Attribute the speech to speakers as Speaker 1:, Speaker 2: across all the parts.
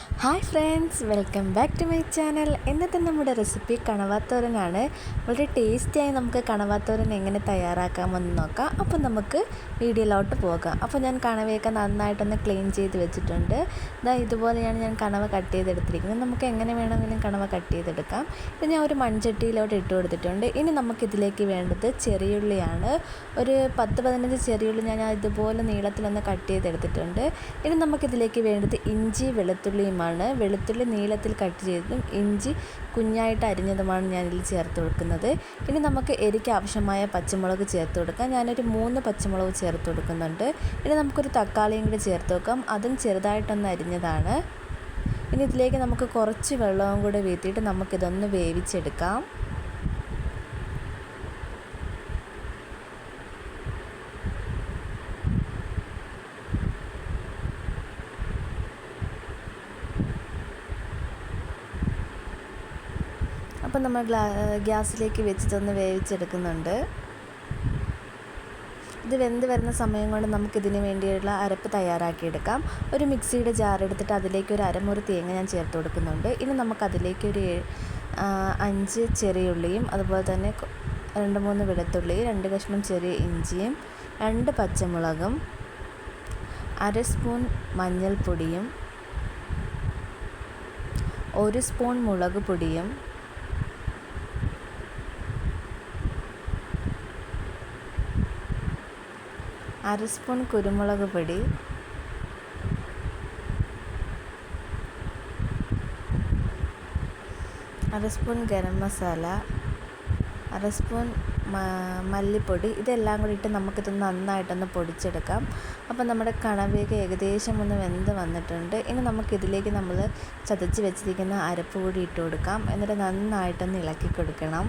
Speaker 1: Hi friends, welcome back to my channel. ഇന്നത്തെ നമ്മുടെ recipe കണവാത്തോരനാണ്. വളരെ ടേസ്റ്റിയായി നമുക്ക് കണവാത്തോരൻ എങ്ങനെ തയ്യാറാക്കാമെന്ന് നോക്കാം. അപ്പോൾ നമുക്ക് വീഡിയോയിലോട്ട് പോകാം. അപ്പോൾ ഞാൻ കണവയൊക്കെ നന്നായിട്ടൊന്ന് ക്ലീൻ ചെയ്ത് വെച്ചിട്ടുണ്ട്. ഇതുപോലെയാണ് ഞാൻ കണവ കട്ട് ചെയ്തെടുത്തിരിക്കുന്നത്. നമുക്ക് എങ്ങനെ വേണമെങ്കിലും കണവ കട്ട് ചെയ്തെടുക്കാം. ഇത് ഞാൻ ഒരു മൺചട്ടിയിലോട്ട് ഇട്ട് കൊടുത്തിട്ടുണ്ട്. ഇനി നമുക്കിതിലേക്ക് വേണ്ടത് ചെറിയുള്ളിയാണ്. ഒരു 10-15 ചെറിയുള്ളി ഞാൻ ഇതുപോലെ നീളത്തിലൊന്ന് കട്ട് ചെയ്തെടുത്തിട്ടുണ്ട്. ഇനി നമുക്കിതിലേക്ക് വേണ്ടത് ഇഞ്ചി വെളുത്തുള്ളിയുമാണ്. വെളുത്തുള്ളി നീളത്തിൽ കട്ട് ചെയ്തതും ഇഞ്ചി കുഞ്ഞായിട്ട് അരിഞ്ഞതുമാണ് ഞാനിതിൽ ചേർത്ത് കൊടുക്കുന്നത്. ഇനി നമുക്ക് എരിക്ക് ആവശ്യമായ പച്ചമുളക് ചേർത്ത് കൊടുക്കാം. ഞാനൊരു 3 പച്ചമുളക് ചേർത്ത് കൊടുക്കുന്നുണ്ട്. ഇനി നമുക്കൊരു തക്കാളിയും കൂടി ചേർത്ത് വെക്കാം. അതും ചെറുതായിട്ടൊന്ന് അരിഞ്ഞതാണ്. ഇനി ഇതിലേക്ക് നമുക്ക് കുറച്ച് വെള്ളവും കൂടി വീഴ്ത്തിയിട്ട് നമുക്കിതൊന്ന് വേവിച്ചെടുക്കാം. അപ്പം നമ്മൾ ഗ്യാസിലേക്ക് വെച്ചിട്ടൊന്ന് വേവിച്ചെടുക്കുന്നുണ്ട്. ഇത് വെന്ത് വരുന്ന സമയം കൊണ്ട് നമുക്കിതിന് വേണ്ടിയുള്ള അരപ്പ് തയ്യാറാക്കിയെടുക്കാം. ഒരു മിക്സിയുടെ ജാർ എടുത്തിട്ട് അതിലേക്ക് ഒരു അരമുറി തേങ്ങ ഞാൻ ചേർത്ത് കൊടുക്കുന്നുണ്ട്. ഇനി നമുക്കതിലേക്ക് ഒരു 5 ചെറിയുള്ളിയും അതുപോലെ തന്നെ 2-3 വെളുത്തുള്ളി, 2 കഷ്ണം ചെറിയ ഇഞ്ചിയും, 2 പച്ചമുളകും, 1 സ്പൂൺ മഞ്ഞൾപ്പൊടിയും, 1 സ്പൂൺ മുളക് പൊടിയും, 1 സ്പൂൺ കുരുമുളക് പൊടി, 1 സ്പൂൺ ഗരം മസാല, 1 സ്പൂൺ മല്ലിപ്പൊടി, ഇതെല്ലാം കൂടി ഇട്ട് നമുക്കിത് നന്നായിട്ടൊന്ന് പൊടിച്ചെടുക്കാം. അപ്പോൾ നമ്മുടെ കണവയൊക്കെ ഏകദേശം ഒന്ന് വെന്ത് വന്നിട്ടുണ്ട്. ഇനി നമുക്കിതിലേക്ക് നമ്മൾ ചതച്ച് വെച്ചിരിക്കുന്ന അരപ്പ് കൂടി ഇട്ട് കൊടുക്കാം. എന്നിട്ട് നന്നായിട്ടൊന്ന് ഇളക്കി കൊടുക്കണം.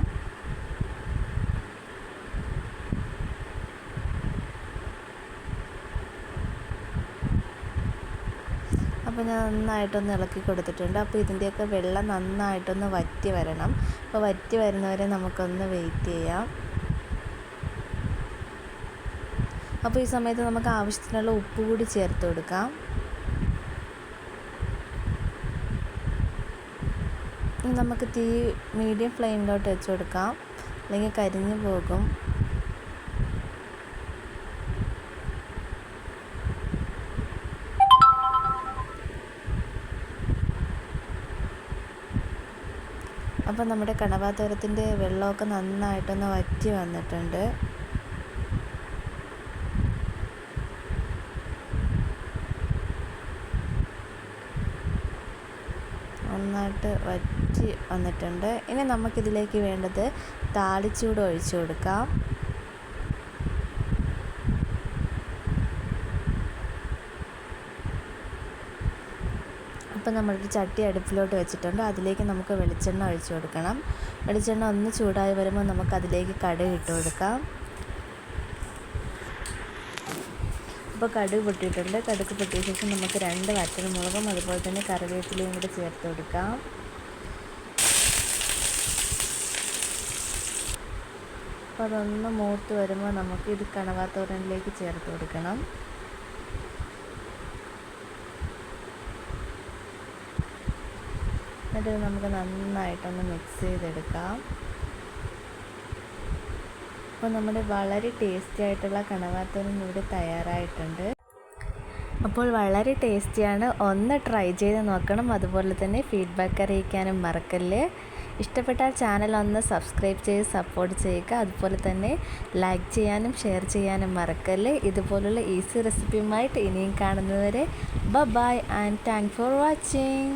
Speaker 1: അപ്പോൾ ഞാൻ നന്നായിട്ടൊന്ന് ഇളക്കി കൊടുത്തിട്ടുണ്ട്. അപ്പോൾ ഇതിൻ്റെയൊക്കെ വെള്ളം നന്നായിട്ടൊന്ന് വറ്റി വരണം. അപ്പോൾ വറ്റി വരുന്നവരെ നമുക്കൊന്ന് വെയിറ്റ് ചെയ്യാം. അപ്പോൾ ഈ സമയത്ത് നമുക്ക് ആവശ്യത്തിനുള്ള ഉപ്പ് കൂടി ചേർത്ത് കൊടുക്കാം. നമുക്ക് തീ മീഡിയം ഫ്ലെയിമിലോട്ട് വെച്ച് കൊടുക്കാം, അല്ലെങ്കിൽ കരിഞ്ഞു പോകും. അപ്പോൾ നമ്മുടെ കണവാത്തോരത്തിൻ്റെ വെള്ളമൊക്കെ നന്നായിട്ടൊന്ന് വറ്റി വന്നിട്ടുണ്ട്. നന്നായിട്ട് വറ്റി വന്നിട്ടുണ്ട്. ഇനി നമുക്കിതിലേക്ക് വേണ്ടത് താളിച്ചൂട് ഒഴിച്ചു കൊടുക്കാം. അപ്പോൾ നമ്മളൊരു ചട്ടി അടുപ്പിലോട്ട് വെച്ചിട്ടുണ്ട്. അതിലേക്ക് നമുക്ക് വെളിച്ചെണ്ണ ഒഴിച്ചു കൊടുക്കണം. വെളിച്ചെണ്ണ ഒന്ന് ചൂടായി വരുമ്പോൾ നമുക്കതിലേക്ക് കടുക് ഇട്ട് കൊടുക്കാം. അപ്പോൾ കടുക് പൊട്ടിയിട്ടുണ്ട്. കടുക് പൊട്ടിയ ശേഷം നമുക്ക് 2 വറ്റൽമുളകും അതുപോലെ തന്നെ കറിവേപ്പിലയും കൂടി ചേർത്ത് കൊടുക്കാം. അപ്പോൾ അതൊന്ന് മൂത്ത് വരുമ്പോൾ നമുക്ക് ഇത് കണവാത്തോരനിലേക്ക് ചേർത്ത് കൊടുക്കണം. എന്നിട്ട് നമുക്ക് നന്നായിട്ടൊന്ന് മിക്സ് ചെയ്തെടുക്കാം. അപ്പോൾ നമ്മുടെ വളരെ ടേസ്റ്റി ആയിട്ടുള്ള കണവാത്തോരൻ ഇവിടെ തയ്യാറായിട്ടുണ്ട്. അപ്പോൾ വളരെ ടേസ്റ്റിയാണ്. ഒന്ന് ട്രൈ ചെയ്ത് നോക്കണം. അതുപോലെ തന്നെ ഫീഡ്ബാക്ക് അറിയിക്കാനും മറക്കല്ലേ. ഇഷ്ടപ്പെട്ടാൽ ചാനൽ ഒന്ന് സബ്സ്ക്രൈബ് ചെയ്ത് സപ്പോർട്ട് ചെയ്യുക. അതുപോലെ തന്നെ ലൈക്ക് ചെയ്യാനും ഷെയർ ചെയ്യാനും മറക്കല്ലേ. ഇതുപോലുള്ള ഈസി റെസിപ്പിയുമായിട്ട് ഇനിയും കാണുന്നതുവരെ bye and thank for watching.